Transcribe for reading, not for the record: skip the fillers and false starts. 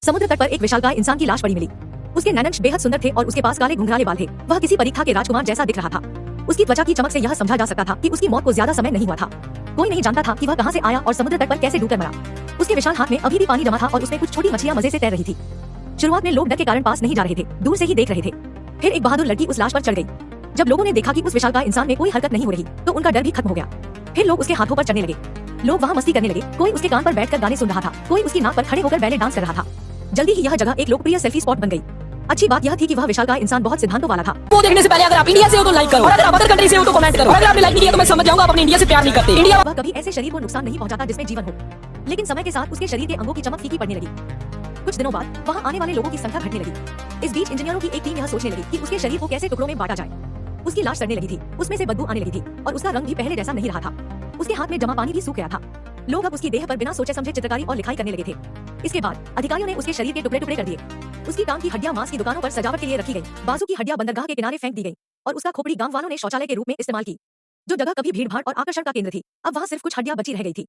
समुद्र तट पर एक विशालकाय इंसान की लाश पड़ी मिली। उसके नैनंश बेहद सुंदर थे और उसके पास काले घुंघराले बाल थे। वह किसी परीक्षा के राजकुमार जैसा दिख रहा था। उसकी त्वचा की चमक से यह समझा जा सकता था कि उसकी मौत को ज्यादा समय नहीं हुआ था। कोई नहीं जानता था कि वह कहां से आया और समुद्र तट पर कैसे डूबकर मरा। उसके विशाल हाथ में अभी भी पानी जमा था और उसमें कुछ छोटी मछलियां मजे से तैर रही थी। शुरुआत में लोग डर के कारण पास नहीं जा रहे थे, दूर से ही देख रहे थे। फिर एक बहादुर लड़की उस लाश पर चढ़ गई। जब लोगों ने देखा कि उस विशालकाय इंसान में कोई हरकत नहीं हो रही, तो उनका डर भी खत्म हो गया। फिर लोग उसके हाथों पर चढ़ने लगे। लोग वहाँ मस्ती करने लगे। कोई उसके कान पर बैठकर गाने सुन रहा था, कोई उसकी नाक पर खड़े होकर बैले डांस कर रहा था। जल्दी ही यह जगह एक लोकप्रिय सेल्फी स्पॉट बन गई। अच्छी बात यह थी कि वह विशालकाय इंसान बहुत सिद्धांतों वाला था। वो देखने से पहले अगर आप इंडिया से हो तो लाइक करो, और अगर आप अदर कंट्री से हो तो कमेंट करो। अगर आपने लाइक नहीं किया तो मैं समझ जाऊंगा आप अपने इंडिया से प्यार नहीं करते। इंडिया वह कभी ऐसे शरीर को नुकसान नहीं पहुंचाता जिसमें जीवन हो, लेकिन समय के साथ उसके शरीर के अंगों की चमक फीकी पड़ने लगी। कुछ दिनों बाद वहाँ आने वाले लोगों की संख्या घटने लगी। इस बीच इंजीनियरों की एक टीम यह सोचने लगी कि उसके शरीर को कैसे टुकड़ों में बांटा जाए। उसकी लाश सड़ने लगी थी, उसमें से बदबू आने लगी थी और उसका रंग भी पहले जैसा नहीं रहा था। उसके हाथ में जमा पानी भी सूख गया था। लोग अब उसकी देह पर बिना सोचे समझे चित्रकारी और लिखाई करने लगे थे। इसके बाद अधिकारियों ने उसके शरीर के टुकड़े टुकड़े कर दिए। उसकी टांग की हड्डियां मांस की दुकानों पर सजावट के लिए रखी गई, बाजू की हड्डियां बंदरगाह के किनारे फेंक दी गई और उसका खोपड़ी गांव वालों ने शौचालय के रूप में इस्तेमाल की। जो जगह कभी भीड़ भाड़ और आकर्षण का केंद्र थी, अब वहाँ सिर्फ कुछ हड्डियां बची रह गई थी।